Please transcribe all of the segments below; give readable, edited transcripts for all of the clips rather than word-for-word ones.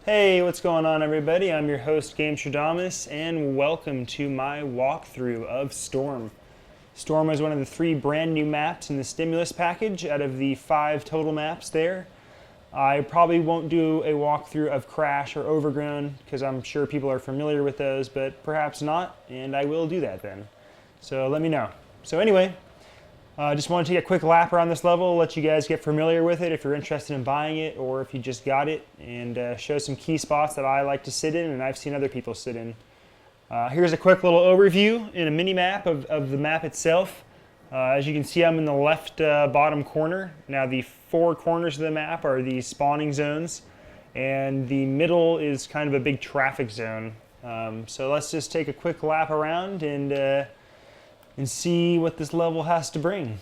Hey, what's going on everybody? I'm your host Gamestradamus and welcome to my walkthrough of Storm. Storm is one of the 3 brand new maps in the stimulus package out of the 5 total maps there. I probably won't do a walkthrough of Crash or Overgrown because I'm sure people are familiar with those, but perhaps not, and I will do that then. So let me know. So anyway, just want to take a quick lap around this level, let you guys get familiar with it if you're interested in buying it or if you just got it, and show some key spots that I like to sit in and I've seen other people sit in. Here's a quick little overview in a mini map of the map itself. As you can see, I'm in the left bottom corner. Now the 4 corners of the map are the spawning zones, and the middle is kind of a big traffic zone. So let's just take a quick lap around and see what this level has to bring.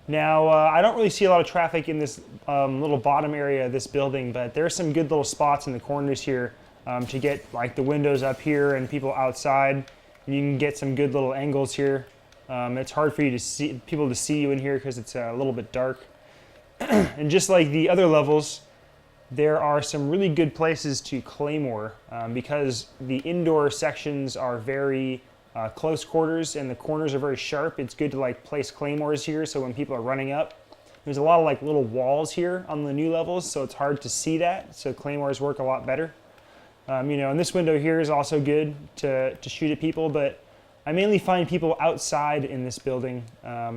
Now, I don't really see a lot of traffic in this little bottom area of this building, but there are some good little spots in the corners here to get like the windows up here and people outside. And you can get some good little angles here. It's hard for you to see people to see you in here because it's a little bit dark. And just like the other levels, there are some really good places to claymore because the indoor sections are very close quarters and the corners are very sharp. It's good to like place claymores here so when people are running up, there's a lot of like little walls here on the new levels, so it's hard to see that, so claymores work a lot better. And this window here is also good to shoot at people, but I mainly find people outside in this building.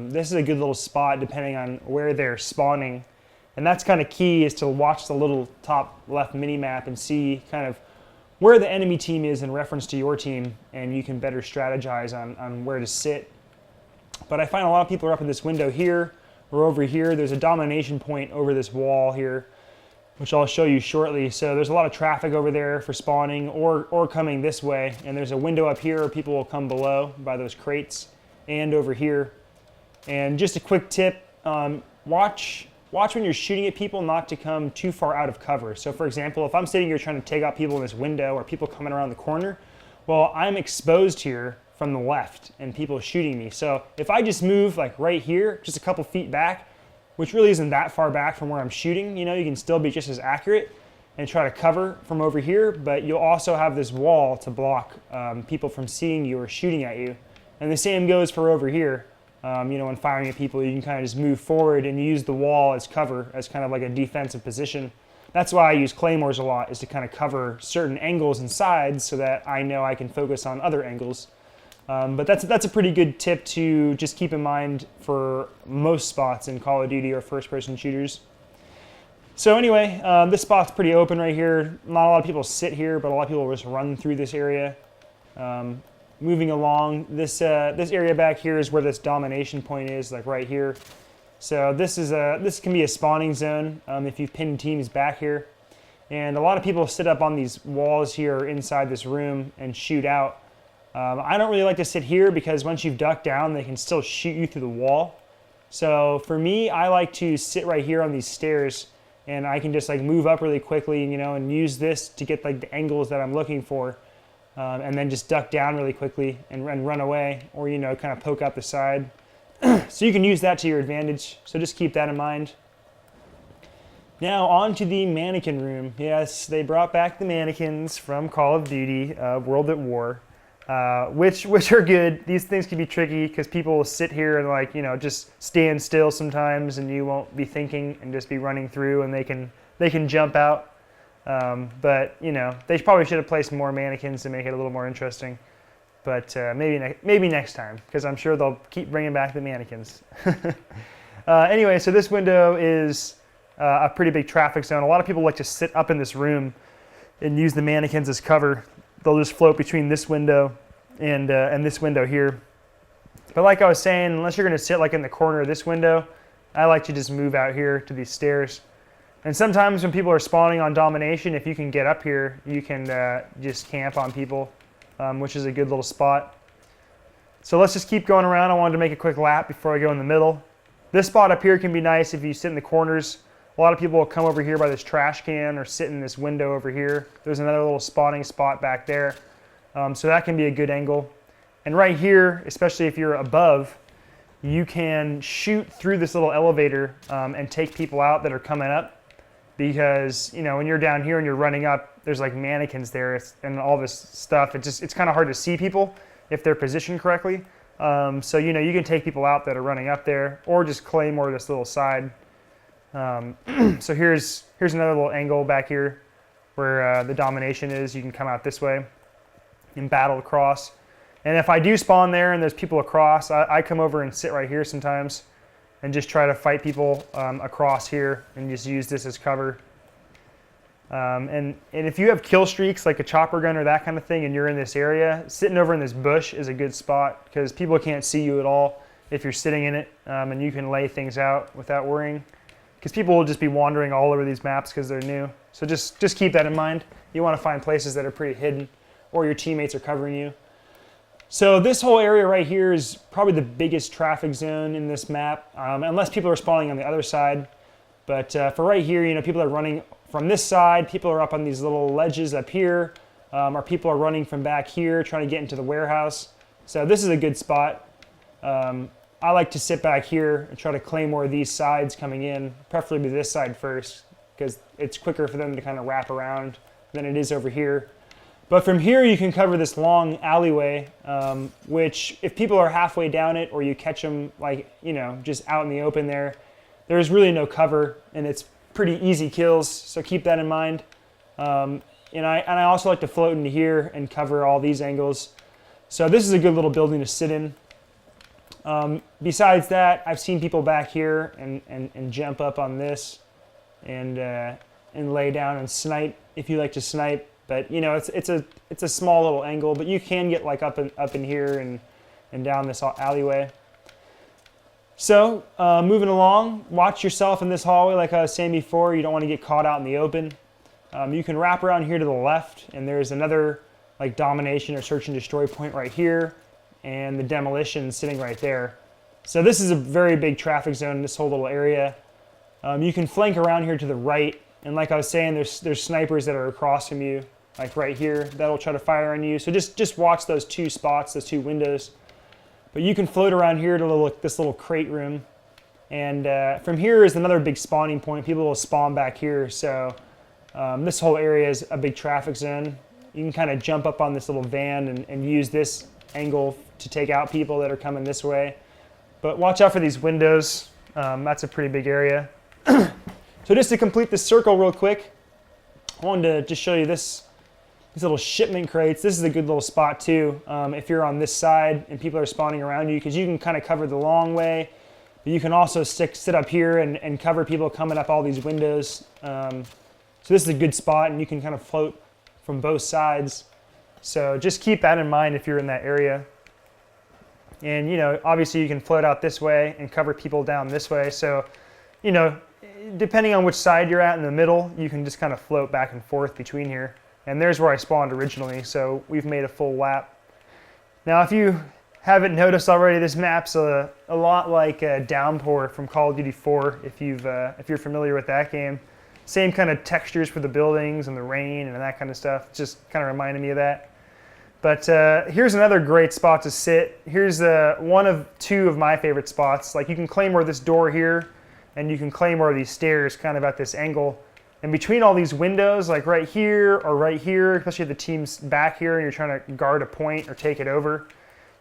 This is a good little spot depending on where they're spawning, and that's kind of key, is to watch the little top left mini map and see kind of where the enemy team is in reference to your team, and you can better strategize on where to sit. But I find a lot of people are up in this window here or over here. There's a domination point over this wall here, which I'll show you shortly. So there's a lot of traffic over there for spawning or coming this way. And there's a window up here where people will come below by those crates, and over here. And just a quick tip, watch when you're shooting at people not to come too far out of cover. So for example, if I'm sitting here trying to take out people in this window or people coming around the corner, well, I'm exposed here from the left and people shooting me. So if I just move like right here, just a couple feet back, which really isn't that far back from where I'm shooting, you can still be just as accurate and try to cover from over here, but you'll also have this wall to block people from seeing you or shooting at you. And the same goes for over here. When firing at people, you can kind of just move forward and use the wall as cover, as kind of like a defensive position. That's why I use claymores a lot, is to kind of cover certain angles and sides so that I know I can focus on other angles. But that's a pretty good tip to just keep in mind for most spots in Call of Duty or first-person shooters. So anyway, this spot's pretty open right here. Not a lot of people sit here, but a lot of people just run through this area. Moving along, this area back here is where this domination point is, like right here. So this can be a spawning zone if you've pinned teams back here. And a lot of people sit up on these walls here inside this room and shoot out. I don't really like to sit here because once you've ducked down, they can still shoot you through the wall. So for me, I like to sit right here on these stairs, and I can just like move up really quickly, and use this to get like the angles that I'm looking for. And then just duck down really quickly and run away, or kind of poke out the side. So you can use that to your advantage, so just keep that in mind. Now on to the mannequin room. Yes, they brought back the mannequins from Call of Duty World at War, which are good. These things can be tricky because people will sit here and just stand still sometimes, and you won't be thinking and just be running through, and they can jump out. But they probably should have placed more mannequins to make it a little more interesting. But maybe next time, because I'm sure they'll keep bringing back the mannequins. Anyway, so this window is a pretty big traffic zone. A lot of people like to sit up in this room and use the mannequins as cover. They'll just float between this window and this window here. But like I was saying, unless you're going to sit like in the corner of this window, I like to just move out here to these stairs. And sometimes when people are spawning on domination, if you can get up here, you can just camp on people, which is a good little spot. So let's just keep going around. I wanted to make a quick lap before I go in the middle. This spot up here can be nice if you sit in the corners. A lot of people will come over here by this trash can or sit in this window over here. There's another little spawning spot back there. So that can be a good angle. And right here, especially if you're above, you can shoot through this little elevator and take people out that are coming up. because, you know, when you're down here and you're running up, there's like mannequins there and all this stuff. It's kind of hard to see people if they're positioned correctly. So, you know, you can take people out that are running up there, or just claymore this little side. So here's another little angle back here where the domination is. You can come out this way and battle across. And if I do spawn there and there's people across, I come over and sit right here sometimes and just try to fight people across here and just use this as cover. And if you have kill streaks like a chopper gun or that kind of thing and you're in this area, sitting over in this bush is a good spot because people can't see you at all if you're sitting in it, and you can lay things out without worrying, because people will just be wandering all over these maps because they're new. So just keep that in mind. You want to find places that are pretty hidden or your teammates are covering you. So this whole area right here is probably the biggest traffic zone in this map, unless people are spawning on the other side. But for right here, you know, people are running from this side, people are up on these little ledges up here, or people are running from back here trying to get into the warehouse. So this is a good spot. I like to sit back here and try to claymore these sides coming in, preferably this side first, because it's quicker for them to kind of wrap around than it is over here. But from here you can cover this long alleyway, which if people are halfway down it or you catch them like, you know, just out in the open there, there's really no cover and it's pretty easy kills, so keep that in mind. And I also like to float into here and cover all these angles. So this is a good little building to sit in. Besides that, I've seen people back here and jump up on this and lay down and snipe if you like to snipe. But you know, it's a small little angle, but you can get like up in here and down this alleyway. So moving along, watch yourself in this hallway like I was saying before. You don't want to get caught out in the open. You can wrap around here to the left, and there's another like domination or search and destroy point right here, and the demolition sitting right there. So this is a very big traffic zone in this whole little area. You can flank around here to the right, and like I was saying, there's snipers that are across from you, like right here, that'll try to fire on you. So just watch those two spots, those two windows. But you can float around here to this little crate room. And from here is another big spawning point. People will spawn back here. So this whole area is a big traffic zone. You can kind of jump up on this little van and use this angle to take out people that are coming this way. But watch out for these windows. That's a pretty big area. So just to complete this circle real quick, I wanted to just show you these little shipment crates. This is a good little spot too, if you're on this side and people are spawning around you, because you can kind of cover the long way, but you can also sit up here and cover people coming up all these windows. So this is a good spot, and you can kind of float from both sides. So just keep that in mind if you're in that area. And you know, obviously you can float out this way and cover people down this way. So, you know, depending on which side you're at in the middle, you can just kind of float back and forth between here. And there's where I spawned originally, so we've made a full lap. Now, if you haven't noticed already, this map's a lot like Downpour from Call of Duty 4, if you're familiar with that game. Same kind of textures for the buildings and the rain and that kind of stuff. Just kind of reminded me of that. But here's another great spot to sit. Here's one of two of my favorite spots. Like, you can claymore this door here, and you can claymore these stairs kind of at this angle. And between all these windows, like right here or right here, especially if the team's back here and you're trying to guard a point or take it over,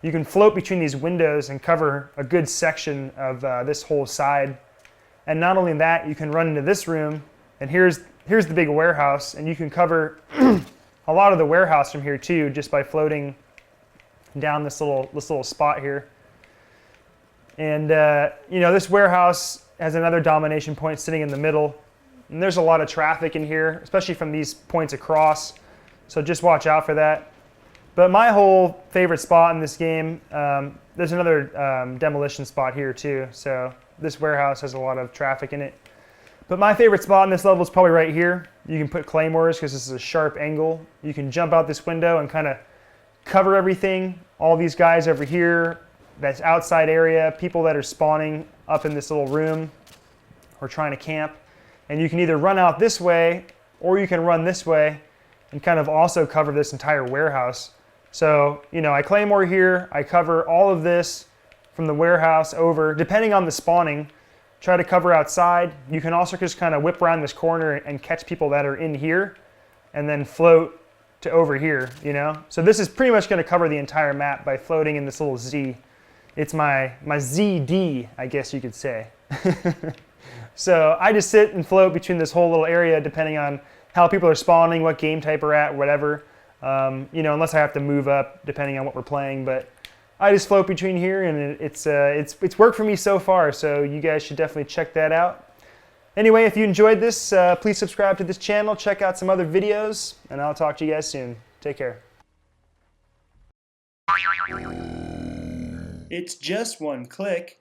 you can float between these windows and cover a good section of this whole side. And not only that, you can run into this room, and here's the big warehouse, and you can cover a lot of the warehouse from here too, just by floating down this little spot here. And you know, this warehouse has another domination point sitting in the middle. And there's a lot of traffic in here, especially from these points across. So just watch out for that. But my whole favorite spot in this game, there's another demolition spot here too. So this warehouse has a lot of traffic in it. But my favorite spot in this level is probably right here. You can put claymores because this is a sharp angle. You can jump out this window and kind of cover everything. All these guys over here, that's outside area, people that are spawning up in this little room or trying to camp. And you can either run out this way, or you can run this way and kind of also cover this entire warehouse. So, you know, I claymore here, I cover all of this from the warehouse over, depending on the spawning, try to cover outside. You can also just kind of whip around this corner and catch people that are in here and then float to over here, you know? So this is pretty much going to cover the entire map by floating in this little Z. It's my ZD, I guess you could say. So I just sit and float between this whole little area depending on how people are spawning, what game type we're at, whatever. You know, unless I have to move up depending on what we're playing, but I just float between here, and it's worked for me so far, so you guys should definitely check that out. Anyway, if you enjoyed this, please subscribe to this channel, check out some other videos, and I'll talk to you guys soon. Take care. It's just one click.